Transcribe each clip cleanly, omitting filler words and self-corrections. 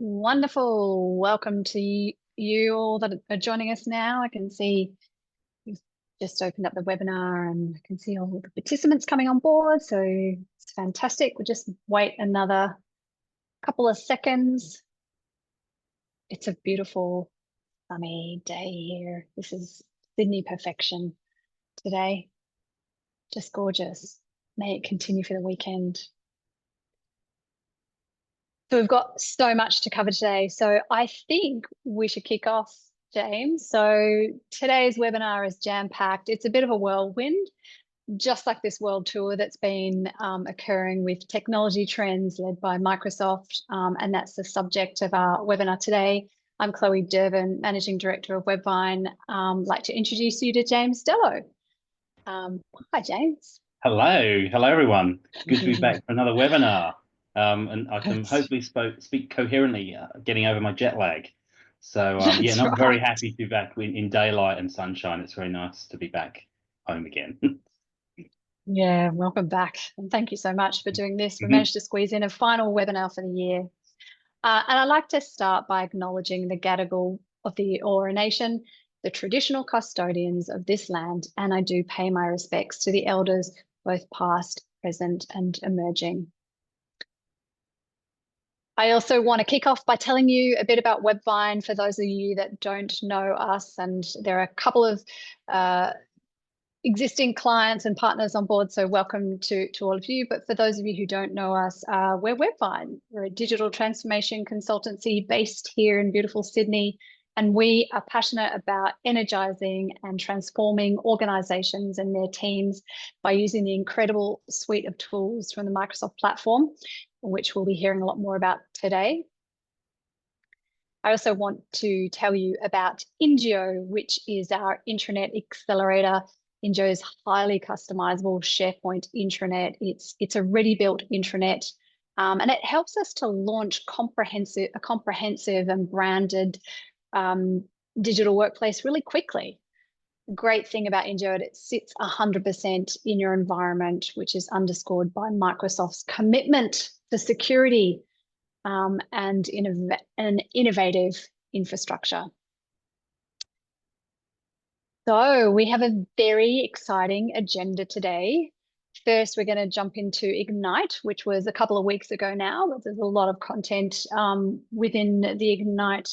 Wonderful. Welcome to you all that are joining us now. I can see you've just opened up the webinar and I can see all the participants coming on board. So it's fantastic. We'll just wait another couple of seconds. It's a beautiful sunny day here. This is Sydney perfection today. Just gorgeous. May it continue for the weekend. So we've got so much to cover today. So I think we should kick off, James. So today's webinar is jam-packed. It's a bit of a whirlwind, just like this world tour that's been occurring with technology trends led by Microsoft. And that's the subject of our webinar today. I'm Chloe Durbin, Managing Director of WebVine. I'd like to introduce you to James Dellow. Hi, James. Hello everyone. Good to be back for another webinar. And I can hopefully speak coherently, getting over my jet lag. So yeah, and I'm very happy to be back in daylight and sunshine. It's very nice to be back home again. Yeah, welcome back. And thank you so much for doing this. We managed to squeeze in a final webinar for the year. And I'd like to start by acknowledging the Gadigal of the Eora Nation, the traditional custodians of this land, and I do pay my respects to the elders, both past, present, and emerging. I also want to kick off by telling you a bit about WebVine for those of you that don't know us, and there are a couple of existing clients and partners on board, so welcome to all of you. But for those of you who don't know us, we're WebVine. We're a digital transformation consultancy based here in beautiful Sydney, and we are passionate about energizing and transforming organizations and their teams by using the incredible suite of tools from the Microsoft platform, which we'll be hearing a lot more about today. I also want to tell you about Ingeo, which is our intranet accelerator. Ingeo is highly customizable SharePoint intranet. It's a ready-built intranet, and it helps us to launch a comprehensive and branded digital workplace really quickly. The great thing about Ingeo is it sits 100% in your environment, which is underscored by Microsoft's commitment to security and an innovative infrastructure. So we have a very exciting agenda today. First, we're going to jump into Ignite, which was a couple of weeks ago now, but there's a lot of content within the Ignite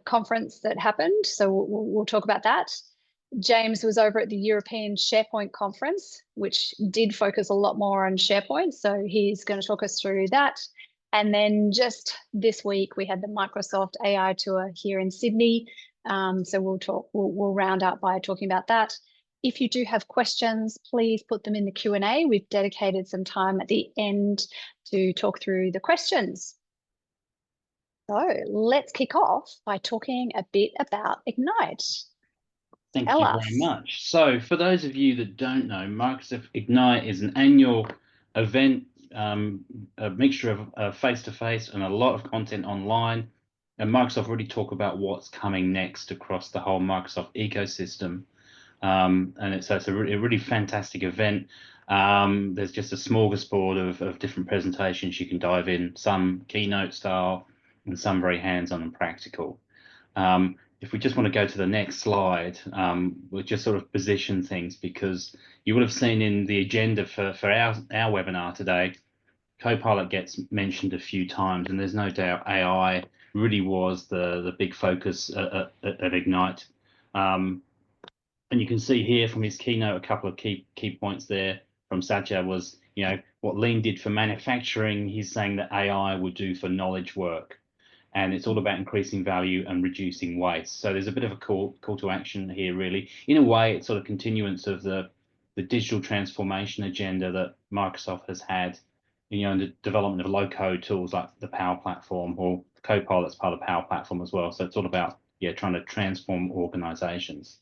conference that happened. So we'll talk about that. James was over at the European SharePoint Conference, which did focus a lot more on SharePoint. So he's going to talk us through that. And then just this week, we had the Microsoft AI Tour here in Sydney. So we'll round out by talking about that. If you do have questions, please put them in the Q&A. We've dedicated some time at the end to talk through the questions. So let's kick off by talking a bit about Ignite. Thank you very much. So for those of you that don't know, Microsoft Ignite is an annual event, a mixture of face-to-face and a lot of content online. And Microsoft really talk about what's coming next across the whole Microsoft ecosystem. And it's a really fantastic event. There's just a smorgasbord of different presentations you can dive in, some keynote style and some very hands-on and practical. If we just want to go to the next slide, we'll just sort of position things, because you would have seen in the agenda for our webinar today, Copilot gets mentioned a few times, and there's no doubt AI really was the big focus at Ignite. And you can see here from his keynote, a couple of key points there from Satya was, what Lean did for manufacturing, he's saying that AI would do for knowledge work. And it's all about increasing value and reducing waste. So there's a bit of a call to action here, really. In a way, it's sort of continuance of the digital transformation agenda that Microsoft has had, in the development of low-code tools like the Power Platform, or Copilot's part of the Power Platform as well. So it's all about, trying to transform organizations.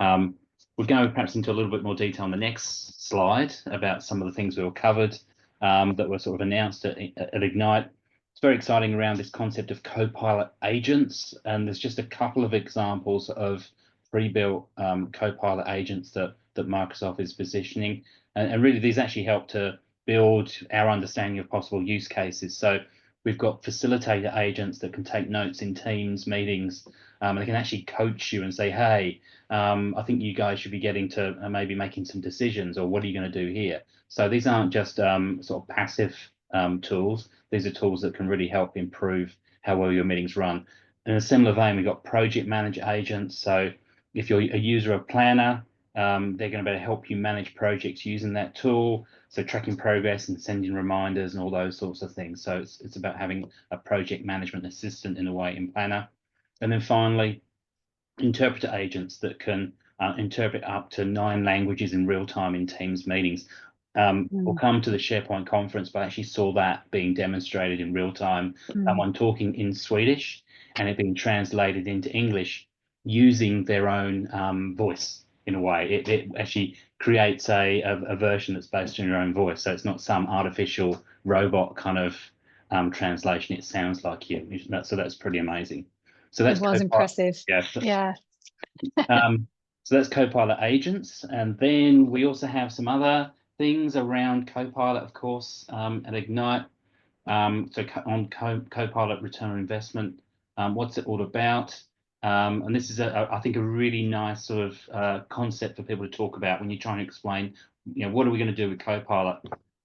We'll go perhaps into a little bit more detail on the next slide about some of the things we were covered that were sort of announced at Ignite. It's very exciting around this concept of Copilot agents, and there's just a couple of examples of pre-built Copilot agents that Microsoft is positioning, and really these actually help to build our understanding of possible use cases. So We've got facilitator agents that can take notes in Teams meetings. They can actually coach you and say, hey, I think you guys should be getting to maybe making some decisions, or what are you going to do here? So these aren't just sort of passive tools. These are tools that can really help improve how well your meetings run. In a similar vein, we've got project manager agents. So if you're a user of Planner, they're going to be able to help you manage projects using that tool. So tracking progress and sending reminders and all those sorts of things. So it's about having a project management assistant in a way in Planner. And then finally, interpreter agents that can interpret up to 9 languages in real time in Teams meetings. We'll come to the SharePoint conference, but I actually saw that being demonstrated in real time. Someone talking in Swedish and it being translated into English using their own voice in a way. It actually creates a version that's based on your own voice. So it's not some artificial robot kind of translation. It sounds like you. So that's pretty amazing. So that's it was impressive. Yeah. So that's Copilot agents. And then we also have some other things around Copilot, of course, at Ignite. So on Copilot return on investment, what's it all about? And this is, I think, a really nice sort of concept for people to talk about when you're trying to explain, what are we going to do with Copilot?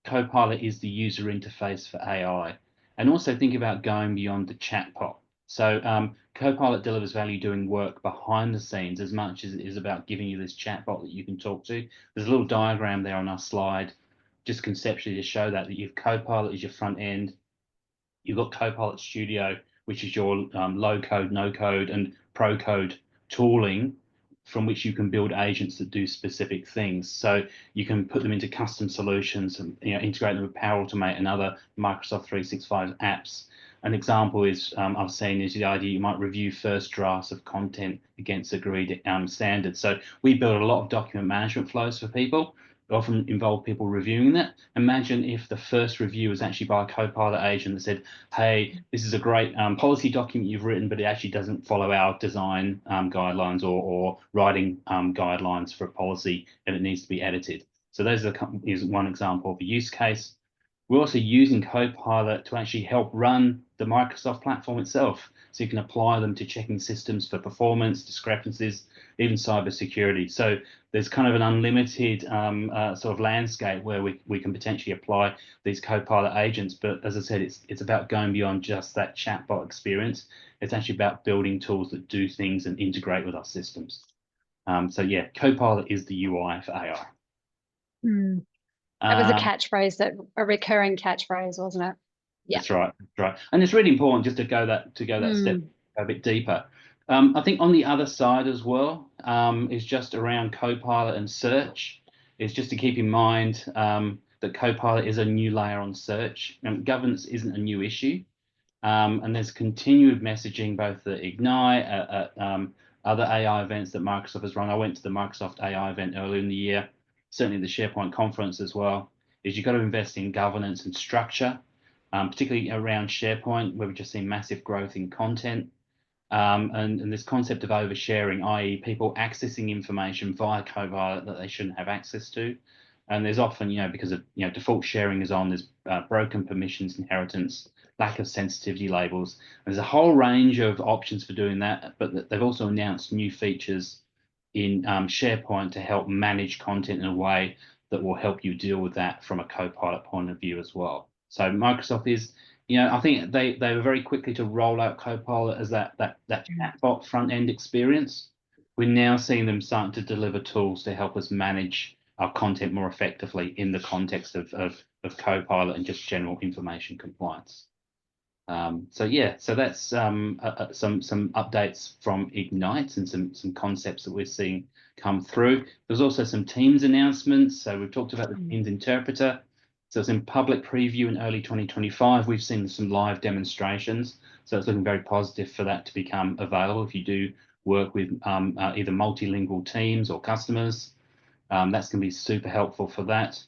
Copilot is the user interface for AI. And also think about going beyond the chatbot. So Copilot delivers value doing work behind the scenes as much as it is about giving you this chatbot that you can talk to. There's a little diagram there on our slide, just conceptually to show that you've Copilot is your front end. You've got Copilot Studio, which is your low code, no code, and pro code tooling from which you can build agents that do specific things. So you can put them into custom solutions and integrate them with Power Automate and other Microsoft 365 apps. An example is I've seen is the idea you might review first drafts of content against agreed standards. So we build a lot of document management flows for people. Often involve people reviewing that. Imagine if the first review was actually by a Copilot agent that said, hey, this is a great policy document you've written, but it actually doesn't follow our design guidelines or writing guidelines for a policy, and it needs to be edited. So those is one example of a use case. We're also using Copilot to actually help run the Microsoft platform itself. So you can apply them to checking systems for performance, discrepancies, even cybersecurity. So there's kind of an unlimited sort of landscape where we can potentially apply these Copilot agents. But as I said, it's about going beyond just that chatbot experience. It's actually about building tools that do things and integrate with our systems. So yeah, Copilot is the UI for AI. That was a catchphrase, a recurring catchphrase, wasn't it? Yeah. That's right. That's right. And it's really important just to go that step a bit deeper. I think on the other side as well is just around Copilot and search. Is just to keep in mind that Copilot is a new layer on search. Governance isn't a new issue. And there's continued messaging both at Ignite, other AI events that Microsoft has run. I went to the Microsoft AI event earlier in the year, certainly the SharePoint conference as well, is you've got to invest in governance and structure, particularly around SharePoint, where we've just seen massive growth in content. And this concept of oversharing, i.e. people accessing information via Copilot that they shouldn't have access to. And there's often, because of, default sharing is on, there's broken permissions inheritance, lack of sensitivity labels. There's a whole range of options for doing that, but they've also announced new features in SharePoint to help manage content in a way that will help you deal with that from a Copilot point of view as well. So Microsoft is, I think they were very quickly to roll out Copilot as that chatbot front end experience. We're now seeing them starting to deliver tools to help us manage our content more effectively in the context of Copilot and just general information compliance. So that's some updates from Ignite and some concepts that we're seeing come through. There's also some Teams announcements. So we've talked about the Teams interpreter. So it's in public preview in early 2025. We've seen some live demonstrations. So it's looking very positive for that to become available if you do work with either multilingual teams or customers. That's going to be super helpful for that.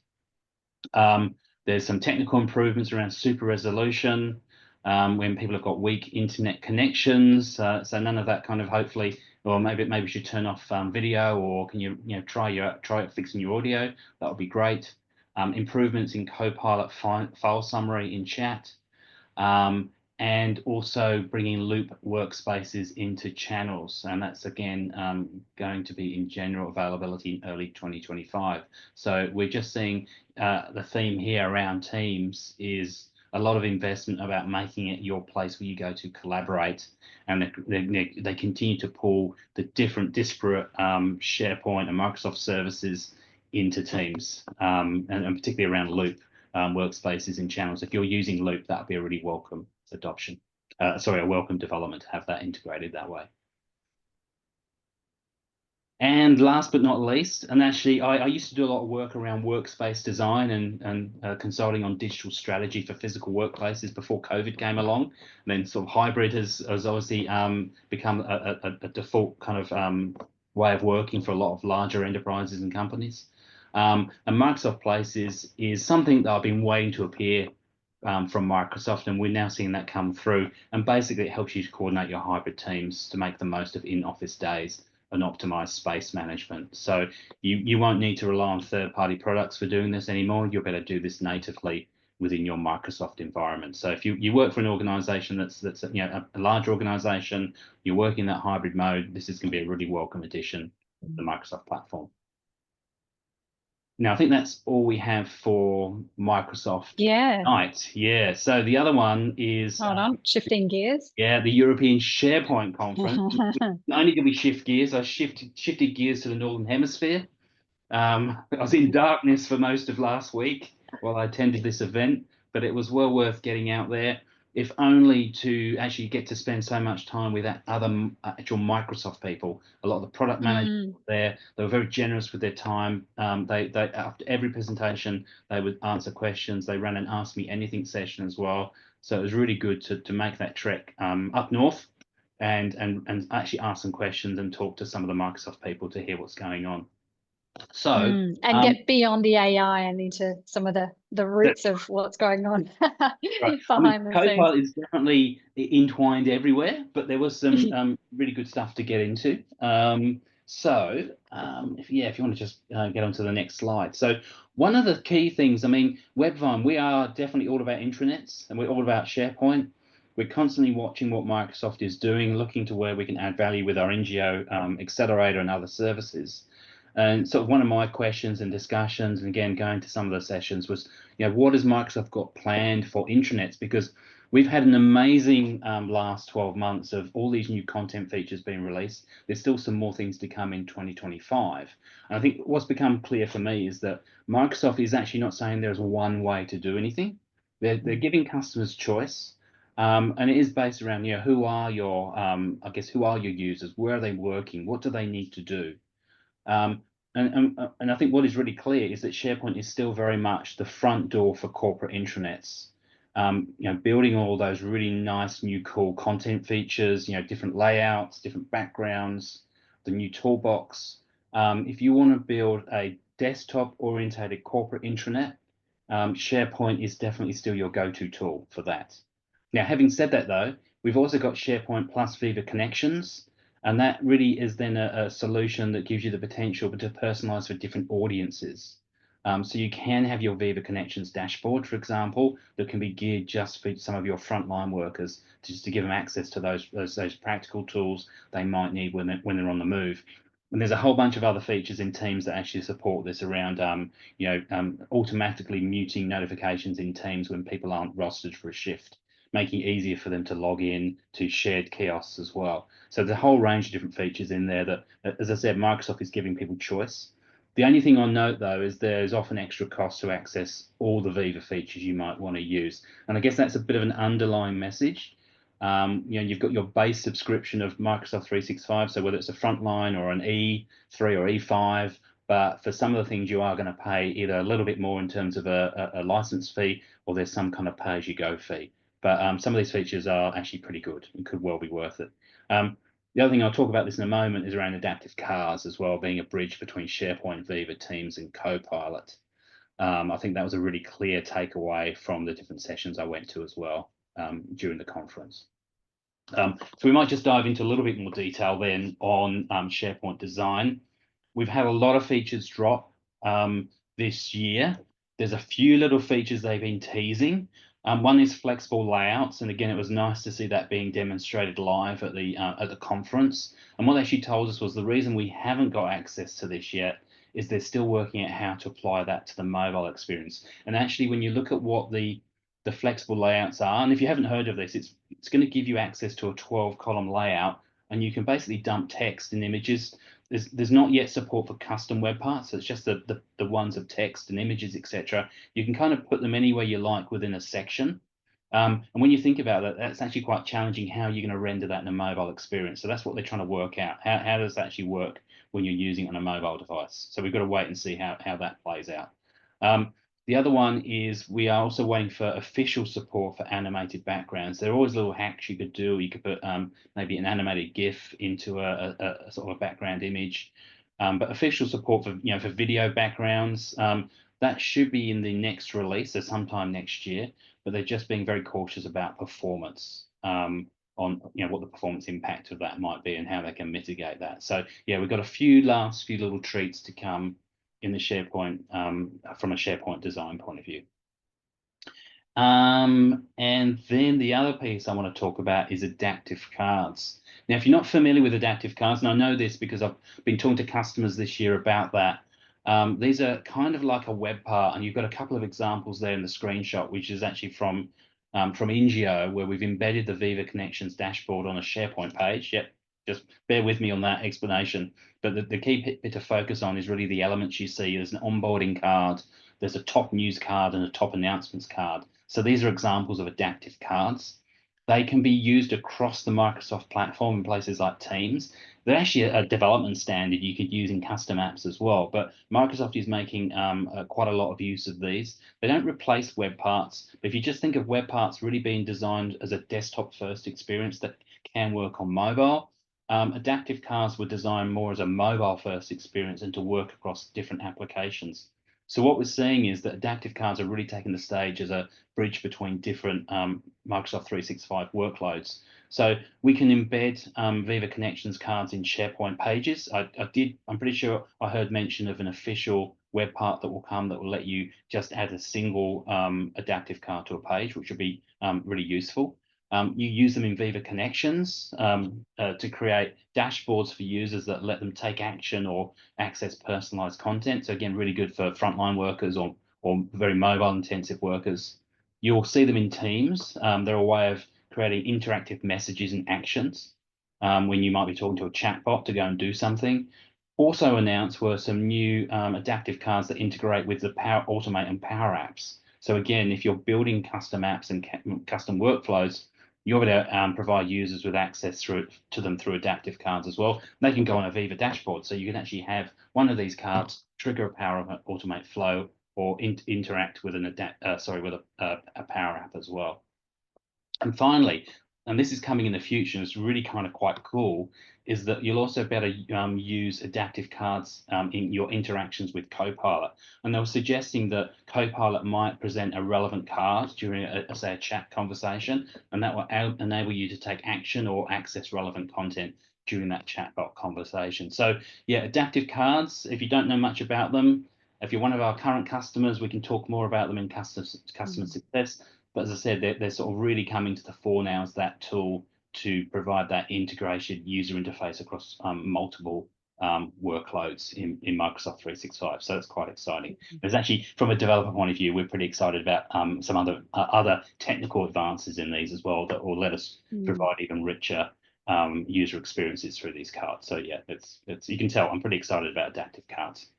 There's some technical improvements around super resolution when people have got weak internet connections. So none of that kind of hopefully, or maybe you should turn off video, or can you try fixing your audio? That would be great. Improvements in Copilot file summary in chat. and also bringing Loop workspaces into channels. And that's, again, going to be in general availability in early 2025. So we're just seeing the theme here around Teams is a lot of investment about making it your place where you go to collaborate. And they continue to pull the different disparate SharePoint and Microsoft services into Teams, and particularly around Loop workspaces and channels. If you're using Loop, that would be a really welcome adoption. Sorry, a welcome development to have that integrated that way. And last but not least, and actually I used to do a lot of work around workspace design and consulting on digital strategy for physical workplaces before COVID came along. And then sort of hybrid has obviously become a default kind of way of working for a lot of larger enterprises and companies. And Microsoft Places is something that I've been waiting to appear from Microsoft, and we're now seeing that come through. And basically, it helps you to coordinate your hybrid teams to make the most of in-office days and optimize space management. So you won't need to rely on third-party products for doing this anymore. You'll be able to do this natively within your Microsoft environment. So if you work for an organization that's a large organization, you're working in that hybrid mode, this is going to be a really welcome addition to the Microsoft platform. Now, I think that's all we have for Microsoft Ignite. Yeah. So the other one is... Hold on, shifting gears. Yeah, the European SharePoint Conference. Not only did we shift gears, I shifted gears to the Northern Hemisphere. I was in darkness for most of last week while I attended this event, but it was well worth getting out there, if only to actually get to spend so much time with other actual Microsoft people. A lot of the product managers were there. They were very generous with their time. They after every presentation, they would answer questions. They ran an Ask Me Anything session as well. So it was really good to make that trek up north and actually ask some questions and talk to some of the Microsoft people to hear what's going on. So and get beyond the AI and into some of the roots of what's going on behind the scenes. Copilot is definitely entwined everywhere, but there was some really good stuff to get into. If you want to just get on to the next slide. So one of the key things, I mean, WebVine, we are definitely all about intranets and we're all about SharePoint. We're constantly watching what Microsoft is doing, looking to where we can add value with our NGO accelerator and other services. And sort of one of my questions and discussions, and again, going to some of the sessions, was, what has Microsoft got planned for intranets? Because we've had an amazing last 12 months of all these new content features being released. There's still some more things to come in 2025. And I think what's become clear for me is that Microsoft is actually not saying there's one way to do anything. They're giving customers choice. And it is based around, who are your, who are your users? Where are they working? What do they need to do? And I think what is really clear is that SharePoint is still very much the front door for corporate intranets. Building all those really nice new cool content features, different layouts, different backgrounds, the new toolbox. If you want to build a desktop orientated corporate intranet, SharePoint is definitely still your go-to tool for that. Now, having said that though, we've also got SharePoint plus Viva connections. And that really is then a solution that gives you the potential to personalize for different audiences. So you can have your Viva Connections dashboard, for example, that can be geared just for some of your frontline workers, just to give them access to those practical tools they might need when they're on the move. And there's a whole bunch of other features in Teams that actually support this around, automatically muting notifications in Teams when people aren't rostered for a shift, making it easier for them to log in to shared kiosks as well. So there's a whole range of different features in there that, as I said, Microsoft is giving people choice. The only thing I'll note, though, is there's often extra costs to access all the Viva features you might want to use. And I guess that's a bit of an underlying message. You've got your base subscription of Microsoft 365, so whether it's a frontline or an E3 or E5, but for some of the things you are going to pay either a little bit more in terms of a license fee, or there's some kind of pay-as-you-go fee. But some of these features are actually pretty good and could well be worth it. The other thing I'll talk about this in a moment is around adaptive cars as well, being a bridge between SharePoint, Viva, Teams, and Copilot. I think that was a really clear takeaway from the different sessions I went to as well during the conference. So we might just dive into a little bit more detail then on SharePoint design. We've had a lot of features drop this year. There's a few little features they've been teasing. One is flexible layouts, and again, it was nice to see that being demonstrated live at the conference. And what they actually told us was the reason we haven't got access to this yet is they're still working out how to apply that to the mobile experience. And actually, when you look at what the flexible layouts are, and if you haven't heard of this, it's going to give you access to a 12-column layout, and you can basically dump text and images. There's not yet support for custom web parts, so it's just the ones of text and images, etc. You can kind of put them anywhere you like within a section. And when you think about that, that's actually quite challenging how you're going to render that in a mobile experience. So that's what they're trying to work out. How does that actually work when you're using it on a mobile device? So we've got to wait and see how that plays out. The other one is we are also waiting for official support for animated backgrounds. There are always little hacks you could do. You could put maybe an animated GIF into a sort of a background image, but official support for for video backgrounds that should be in the next release, so sometime next year. But they're just being very cautious about performance on what the performance impact of that might be and how they can mitigate that. So yeah, we've got a last few little treats to come in the SharePoint from a SharePoint design point of view. And then the other piece I want to talk about is adaptive cards. Now, if you're not familiar with adaptive cards, and I know this because I've been talking to customers this year about that, these are kind of like a web part, and you've got a couple of examples there in the screenshot, which is actually from Ingeo, where we've embedded the Viva Connections dashboard on a SharePoint page. Yep, just bear with me on that explanation. But the key bit to focus on is really the elements you see. There's an onboarding card, there's a top news card, and a top announcements card. So these are examples of adaptive cards. They can be used across the Microsoft platform in places like Teams. They're actually a development standard you could use in custom apps as well. But Microsoft is making quite a lot of use of these. They don't replace web parts, but if you just think of web parts really being designed as a desktop-first experience that can work on mobile, adaptive cards were designed more as a mobile-first experience and to work across different applications. So what we're seeing is that adaptive cards are really taking the stage as a bridge between different Microsoft 365 workloads. So we can embed Viva Connections cards in SharePoint pages. I'm pretty sure I heard mention of an official web part that will come that will let you just add a single adaptive card to a page, which will be really useful. You use them in Viva Connections to create dashboards for users that let them take action or access personalized content. So again, really good for frontline workers or very mobile intensive workers. You'll see them in Teams. They're a way of creating interactive messages and actions when you might be talking to a chatbot to go and do something. Also announced were some new adaptive cards that integrate with the Power Automate and Power Apps. So again, if you're building custom apps and custom workflows, you're going to provide users with access to them through adaptive cards as well. They can go on a Viva dashboard, so you can actually have one of these cards trigger a Power Automate flow or interact with a Power App as well. And finally, and this is coming in the future, and it's really kind of quite cool, is that you'll also better use adaptive cards in your interactions with Copilot. And they were suggesting that Copilot might present a relevant card during, say, a chat conversation, and that will enable you to take action or access relevant content during that chatbot conversation. So yeah, adaptive cards, if you don't know much about them, if you're one of our current customers, we can talk more about them in customer success. But as I said, they're sort of really coming to the fore now as that tool to provide that integrated user interface across multiple workloads in Microsoft 365. So that's quite exciting. There's actually, from a developer point of view, we're pretty excited about some other technical advances in these as well that will let us provide even richer user experiences through these cards. So yeah, it's you can tell I'm pretty excited about adaptive cards.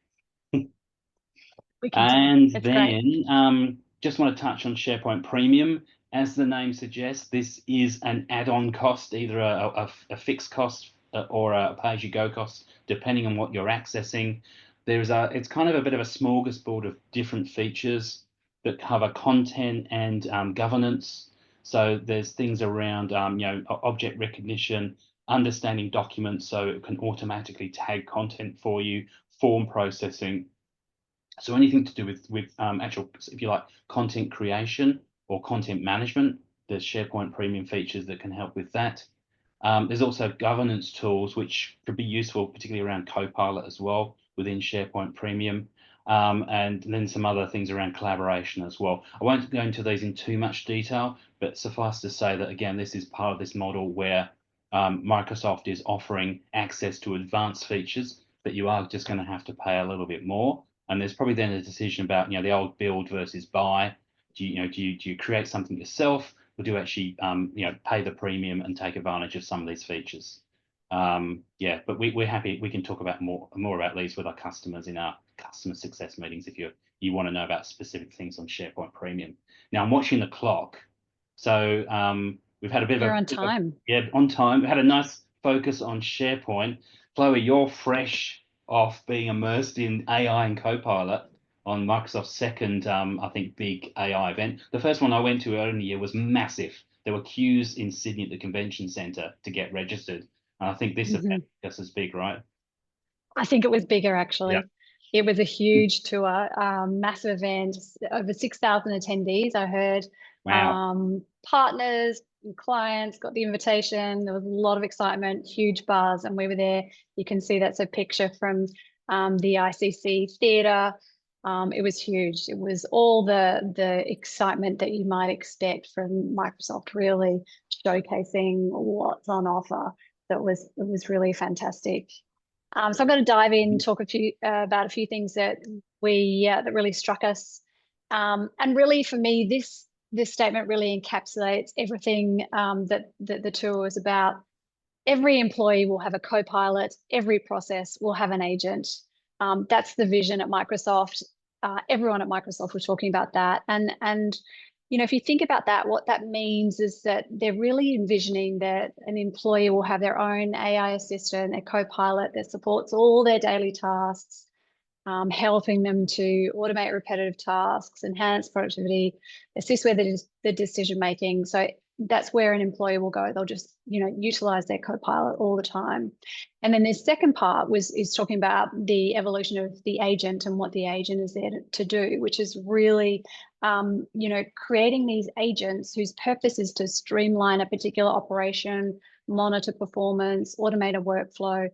And then just want to touch on SharePoint Premium. As the name suggests, this is an add-on cost, either a fixed cost or a pay-as-you-go cost, depending on what you're accessing. It's kind of a bit of a smorgasbord of different features that cover content and governance. So there's things around object recognition, understanding documents so it can automatically tag content for you, form processing. So anything to do with actual, if you like, content creation or content management, there's SharePoint Premium features that can help with that. There's also governance tools which could be useful, particularly around Copilot as well within SharePoint Premium. and then some other things around collaboration as well. I won't go into these in too much detail, but suffice to say that, again, this is part of this model where Microsoft is offering access to advanced features, but you are just going to have to pay a little bit more. And there's probably then a decision about, the old build versus buy. Do you create something yourself, or do you actually pay the premium and take advantage of some of these features? Yeah, but we're happy. We can talk about more about these with our customers in our customer success meetings if you want to know about specific things on SharePoint Premium. Now I'm watching the clock, so we've had a bit You're of on time. on time. We had a nice focus on SharePoint. Chloe, you're fresh off being immersed in AI and Copilot on Microsoft's second, I think, big AI event. The first one I went to earlier in the year was massive. There were queues in Sydney at the convention centre to get registered. And I think this event is just as big, right? I think it was bigger, actually. Yeah. It was a huge tour, massive event, over 6,000 attendees. I heard partners and clients got the invitation. There was a lot of excitement, huge buzz, and we were there. You can see that's a picture from the ICC theatre. It was huge. It was all the excitement that you might expect from Microsoft, really showcasing what's on offer. It was really fantastic. So I'm going to dive in, talk about a few things that that really struck us, and really for me, this statement really encapsulates everything that the tour was about. Every employee will have a co-pilot. Every process will have an agent. That's the vision at Microsoft. Everyone at Microsoft was talking about that, and if you think about that, what that means is that they're really envisioning that an employee will have their own AI assistant, a co-pilot that supports all their daily tasks, helping them to automate repetitive tasks, enhance productivity, assist with the decision making. So that's where an employee will go. They'll just, utilize their co-pilot all the time. And then the second part is talking about the evolution of the agent and what the agent is there to do, which is really, creating these agents whose purpose is to streamline a particular operation, monitor performance, automate a workflow,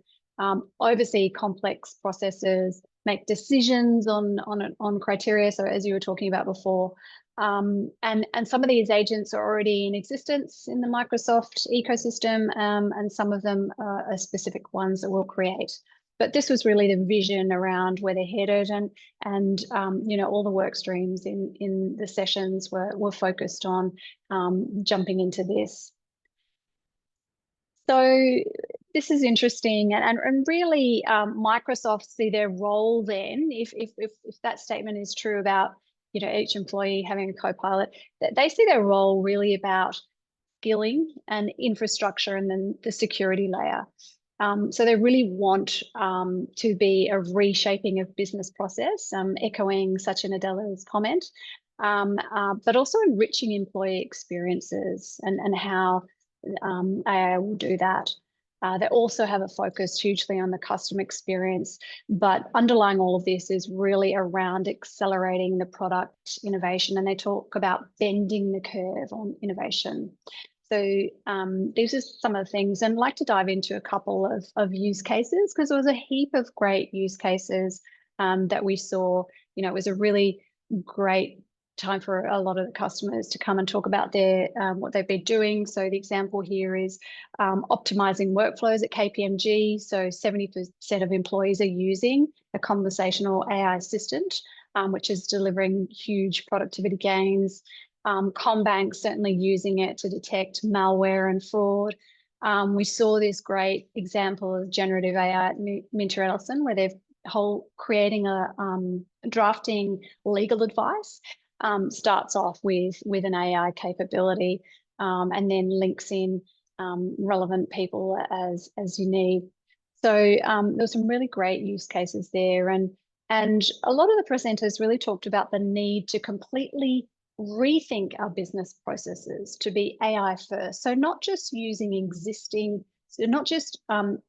oversee complex processes, make decisions on criteria. So as you were talking about before, and some of these agents are already in existence in the Microsoft ecosystem, and some of them are specific ones that we'll create. But this was really the vision around where they're headed, and all the work streams in the sessions were focused on jumping into this. So this is interesting, and really Microsoft see their role then, if that statement is true about each employee having a co-pilot, that they see their role really about skilling and infrastructure and then the security layer. So they really want to be a reshaping of business process, echoing Satya Nadella's comment, but also enriching employee experiences and how AI will do that. They also have a focus hugely on the customer experience, but underlying all of this is really around accelerating the product innovation, and they talk about bending the curve on innovation. So these are some of the things, and I'd like to dive into a couple of use cases, because there was a heap of great use cases that we saw. It was a really great time for a lot of the customers to come and talk about their what they've been doing. So the example here is optimizing workflows at KPMG. So 70% of employees are using a conversational AI assistant, which is delivering huge productivity gains. Combank certainly using it to detect malware and fraud. We saw this great example of generative AI at Minter Ellison, where they're creating a drafting legal advice. Starts off with an AI capability, and then links in relevant people as you need. So there's some really great use cases there, and a lot of the presenters really talked about the need to completely rethink our business processes to be AI first. So not just using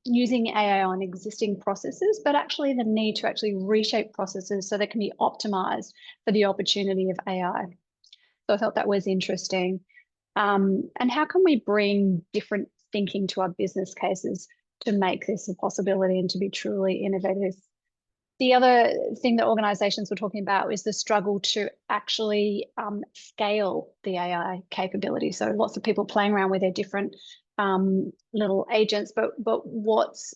using AI on existing processes, but actually the need to actually reshape processes so they can be optimized for the opportunity of AI. So I thought that was interesting. And how can we bring different thinking to our business cases to make this a possibility and to be truly innovative? The other thing that organizations were talking about is the struggle to actually scale the AI capability. So lots of people playing around with their different little agents, but what's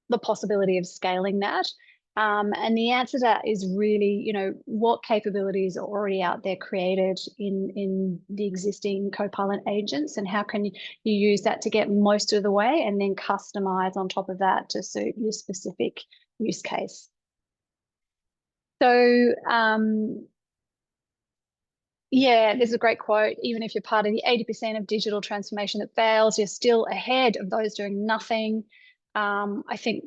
the possibility of scaling that? And the answer to that is really, what capabilities are already out there created in the existing Copilot agents, and how can you use that to get most of the way and then customize on top of that to suit your specific use case. So, yeah, there's a great quote. Even if you're part of the 80% of digital transformation that fails, you're still ahead of those doing nothing. I think,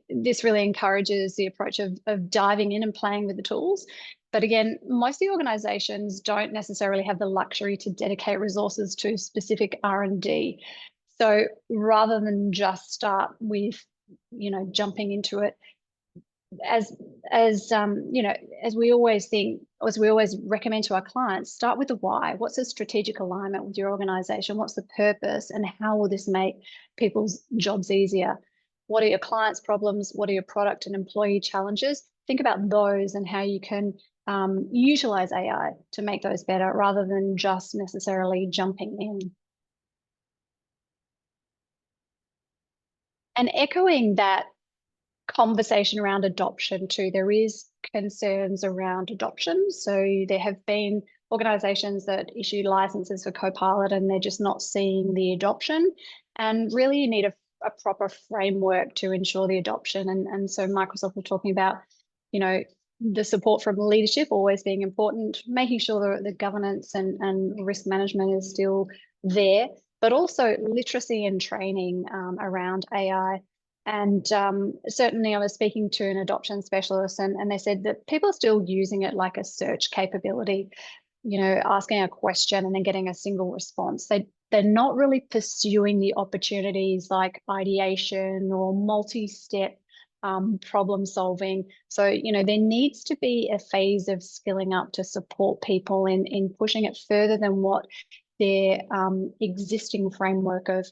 this really encourages the approach of diving in and playing with the tools. But again, most of the organizations don't necessarily have the luxury to dedicate resources to specific R&D. So rather than just start with, jumping into it, as we always recommend to our clients, start with the why. What's the strategic alignment with your organization? What's the purpose, and how will this make people's jobs easier? What are your clients' problems? What are your product and employee challenges? Think about those and how you can utilize AI to make those better, rather than just necessarily jumping in. And echoing that conversation around adoption too, there is concerns around adoption. So there have been organizations that issue licenses for Copilot and they're just not seeing the adoption. And really you need a proper framework to ensure the adoption. And so Microsoft were talking about, the support from leadership always being important, making sure that the governance and risk management is still there, but also literacy and training around AI. And certainly I was speaking to an adoption specialist and they said that people are still using it like a search capability, asking a question and then getting a single response. They're not really pursuing the opportunities like ideation or multi-step problem solving. So, there needs to be a phase of skilling up to support people in pushing it further than what their existing framework of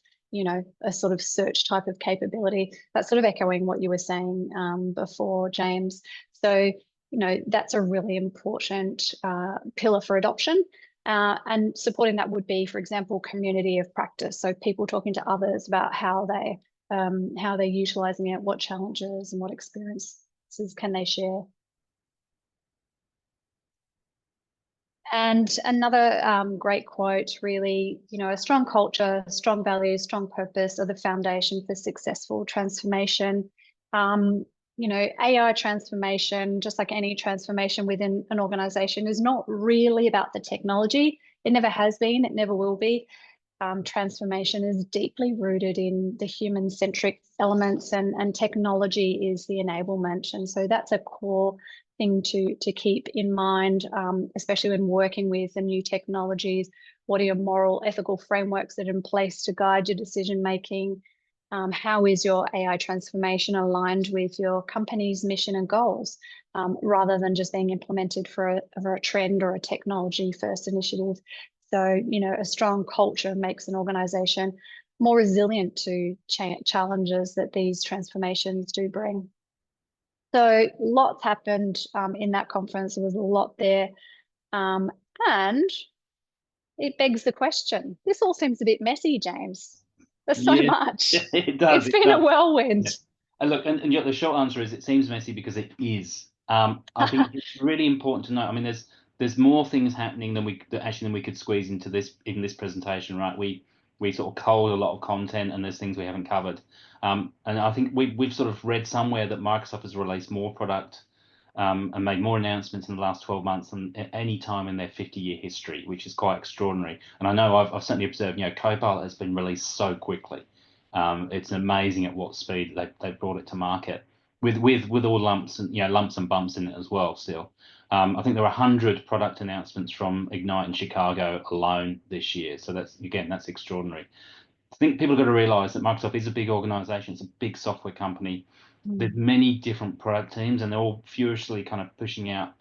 a sort of search type of capability. That's sort of echoing what you were saying before, James. So, that's a really important pillar for adoption. And supporting that would be, for example, community of practice. So people talking to others about how they're utilizing it, what challenges and what experiences can they share. And another great quote, really, a strong culture, strong values, strong purpose are the foundation for successful transformation. AI transformation, just like any transformation within an organization, is not really about the technology. It never has been, it never will be. Transformation is deeply rooted in the human-centric elements, and technology is the enablement. And so that's a core thing to keep in mind, especially when working with the new technologies. What are your moral, ethical frameworks that are in place to guide your decision-making? How is your AI transformation aligned with your company's mission and goals, rather than just being implemented for a trend or a technology-first initiative? So, a strong culture makes an organization more resilient to challenges that these transformations do bring. So lots happened in that conference. There was a lot there. And it begs the question. This all seems a bit messy, James. There's so much. It does. It's been a whirlwind. Yeah. And look, and the short answer is it seems messy because it is. I think it's really important to note. I mean, there's more things happening than we could squeeze into this presentation, right? We sort of culled a lot of content, and there's things we haven't covered. And I think we've sort of read somewhere that Microsoft has released more product and made more announcements in the last 12 months than at any time in their 50-year history, which is quite extraordinary. And I know I've certainly observed, Copilot has been released so quickly. It's amazing at what speed they brought it to market, with all lumps and bumps in it as well. Still, I think there were 100 product announcements from Ignite in Chicago alone this year. So that's extraordinary. I think people have got to realize that Microsoft is a big organization. It's a big software company. There's many different product teams, and they're all furiously kind of pushing out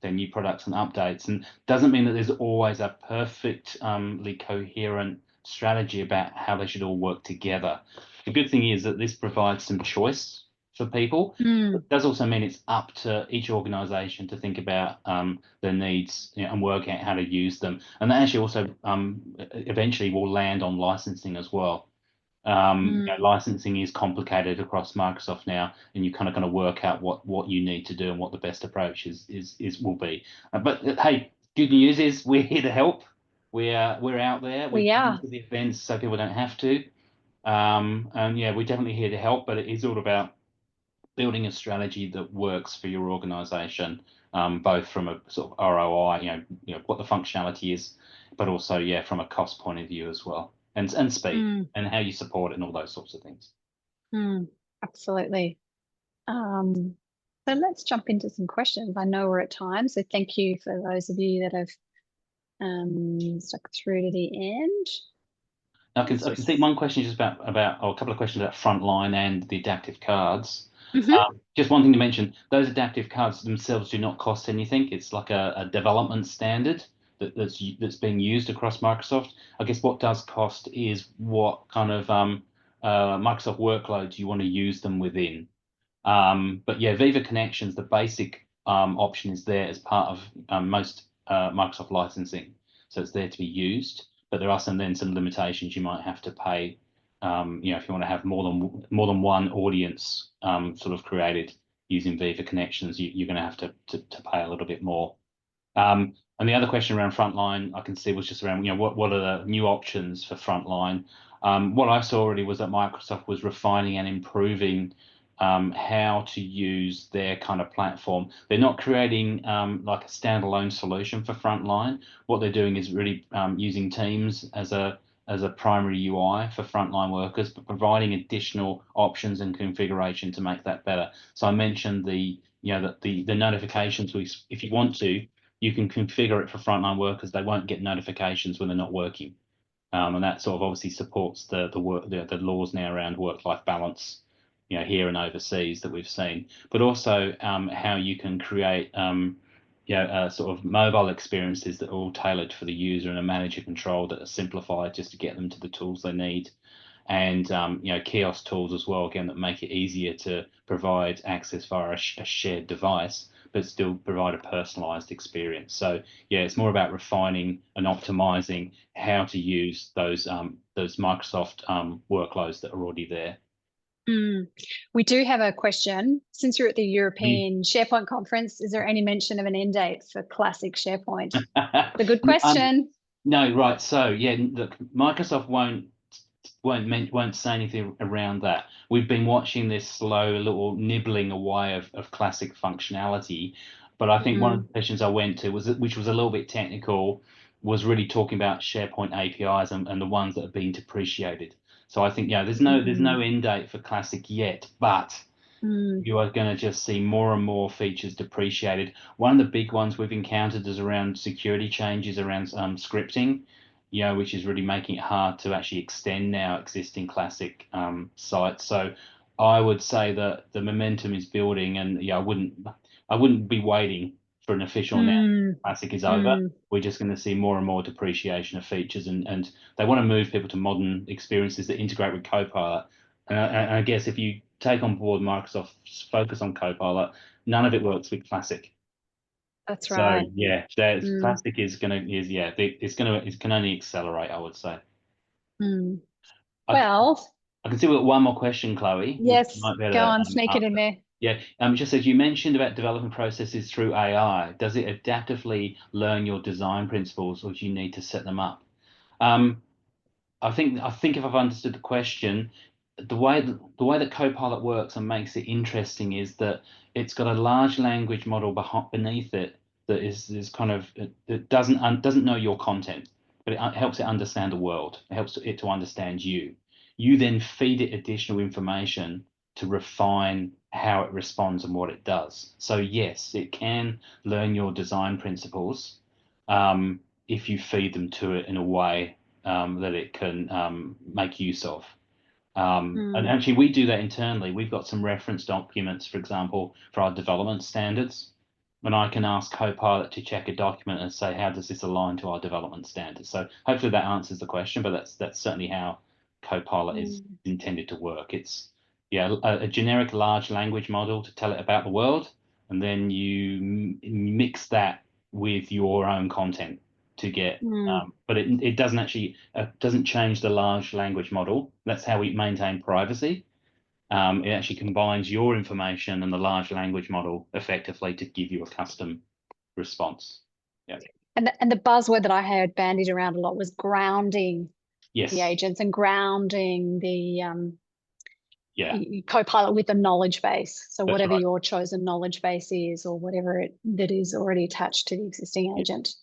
their new products and updates. And doesn't mean that there's always a perfectly coherent strategy about how they should all work together. The good thing is that this provides some choice for people. It does also mean it's up to each organization to think about their needs, and work out how to use them. And that actually also eventually will land on licensing as well. Licensing is complicated across Microsoft now, and you kind of work out what you need to do and what the best approach will be. But hey, good news is we're here to help. We're out there. We are. To the events so people don't have to. And yeah, we're definitely here to help. But it is all about building a strategy that works for your organization, both from a sort of ROI, what the functionality is, but also, from a cost point of view as well, and speed, and how you support it and all those sorts of things. Absolutely. So let's jump into some questions. I know we're at time, so thank you for those of you that have stuck through to the end. I can see one question just about, or a couple of questions about Frontline and the adaptive cards. Just one thing to mention, those adaptive cards themselves do not cost anything. It's like a development standard that's being used across Microsoft. I guess what does cost is what kind of Microsoft workloads you want to use them within. But yeah, Viva Connections, the basic option is there as part of most Microsoft licensing. So it's there to be used, but there are some limitations you might have to pay. If you want to have more than one audience sort of created using Viva Connections, you're going to have to pay a little bit more. And the other question around Frontline I can see was just around, what are the new options for Frontline? What I saw already was that Microsoft was refining and improving how to use their kind of platform. They're not creating like a standalone solution for Frontline. What they're doing is really using Teams as a primary UI for frontline workers, but providing additional options and configuration to make that better. So I mentioned the notifications. If you want to, you can configure it for frontline workers. They won't get notifications when they're not working, and that sort of obviously supports the laws now around work-life balance, here and overseas that we've seen. But also how you can create sort of mobile experiences that are all tailored for the user and a manager control that are simplified just to get them to the tools they need. And kiosk tools as well, again, that make it easier to provide access via a shared device, but still provide a personalized experience. So yeah, it's more about refining and optimizing how to use those Microsoft workloads that are already there. We do have a question. Since you're at the European SharePoint Conference, is there any mention of an end date for classic SharePoint? It's a good question. No, right. So yeah, look, Microsoft won't say anything around that. We've been watching this slow little nibbling away of classic functionality, but I think one of the questions I went to which was a little bit technical, was really talking about SharePoint APIs and the ones that are being depreciated. So I think there's no end date for classic yet, but you are going to just see more and more features depreciated. One of the big ones we've encountered is around security changes around scripting, which is really making it hard to actually extend now existing classic sites. So I would say that the momentum is building, and I wouldn't be waiting for an official announcement. Classic is over. We're just going to see more and more depreciation of features, and they want to move people to modern experiences that integrate with Copilot. And I guess if you take on board Microsoft's focus on Copilot, none of it works with Classic. That's right. So yeah, Classic it can only accelerate, I would say. Well, I can see we've got one more question, Chloe. Yes, go on, sneak it in there. Yeah, just as you mentioned about development processes through AI, does it adaptively learn your design principles, or do you need to set them up? I think if I've understood the question, the way that Copilot works and makes it interesting is that it's got a large language model beneath it that is kind of, it doesn't know your content, but it helps it understand the world. It helps it to understand you. You then feed it additional information to refine how it responds and what it does. So yes, it can learn your design principles if you feed them to it in a way that it can make use of. And actually, we do that internally. We've got some reference documents, for example, for our development standards. And I can ask Copilot to check a document and say, how does this align to our development standards? So hopefully that answers the question, but that's certainly how Copilot is intended to work. It's a generic large language model to tell it about the world, and then you mix that with your own content to get. But it doesn't actually doesn't change the large language model. That's how we maintain privacy. It actually combines your information and the large language model effectively to give you a custom response. Yeah. And the buzzword that I heard bandied around a lot was grounding the agents and grounding the Copilot with a knowledge base. So whatever your chosen knowledge base is, or whatever that is already attached to the existing agent,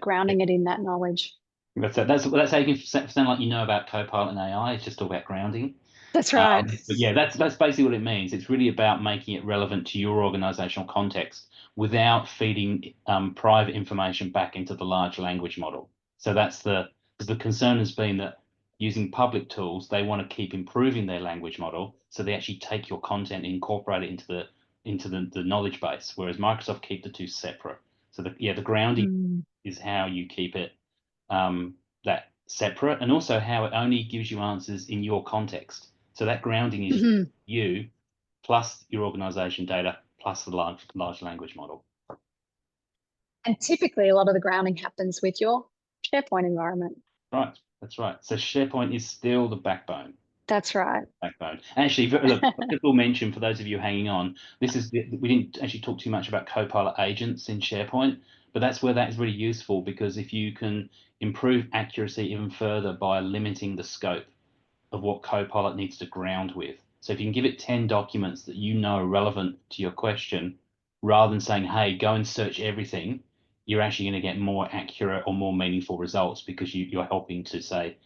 grounding it in that knowledge. That's how you can sound like you know about Copilot and AI. It's just all about grounding. That's right. But yeah, that's basically what it means. It's really about making it relevant to your organizational context without feeding private information back into the large language model. So that's the concern has been that using public tools, they want to keep improving their language model, so they actually take your content and incorporate it into the knowledge base, whereas Microsoft keep the two separate. So the grounding is how you keep it that separate, and also how it only gives you answers in your context. So that grounding is you plus your organization data plus the large language model. And typically a lot of the grounding happens with your SharePoint environment. Right, that's right. So SharePoint is still the backbone. That's right. Backbone. Actually, look, just will mention for those of you hanging on, we didn't actually talk too much about Copilot agents in SharePoint, but that's where that is really useful, because if you can improve accuracy even further by limiting the scope of what Copilot needs to ground with. So if you can give it 10 documents that you know are relevant to your question, rather than saying, hey, go and search everything, you're actually going to get more accurate or more meaningful results, because you're helping to say,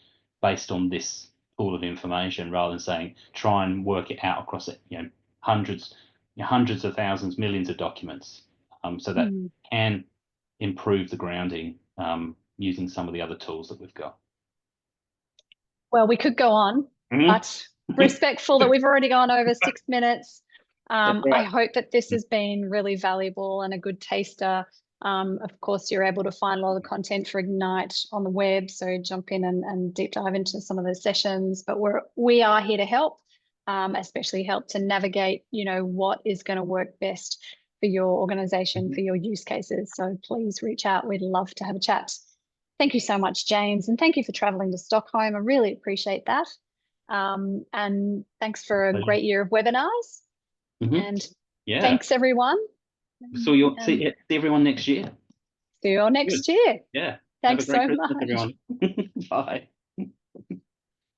based on this pool of information, rather than saying, try and work it out across hundreds of thousands, millions of documents. So that can improve the grounding using some of the other tools that we've got. Well, we could go on, but respectful that we've already gone over 6 minutes. I hope that this has been really valuable and a good taster. Of course, you're able to find a lot of content for Ignite on the web, so jump in and deep dive into some of those sessions. But we are here to help, especially help to navigate, what is going to work best for your organization, for your use cases. So please reach out. We'd love to have a chat. Thank you so much, James, and thank you for traveling to Stockholm. I really appreciate that. And thanks for a great year of webinars. And thanks, everyone. So you'll see everyone next year. See you all next year. Yeah. Thanks so much. Everyone. Bye.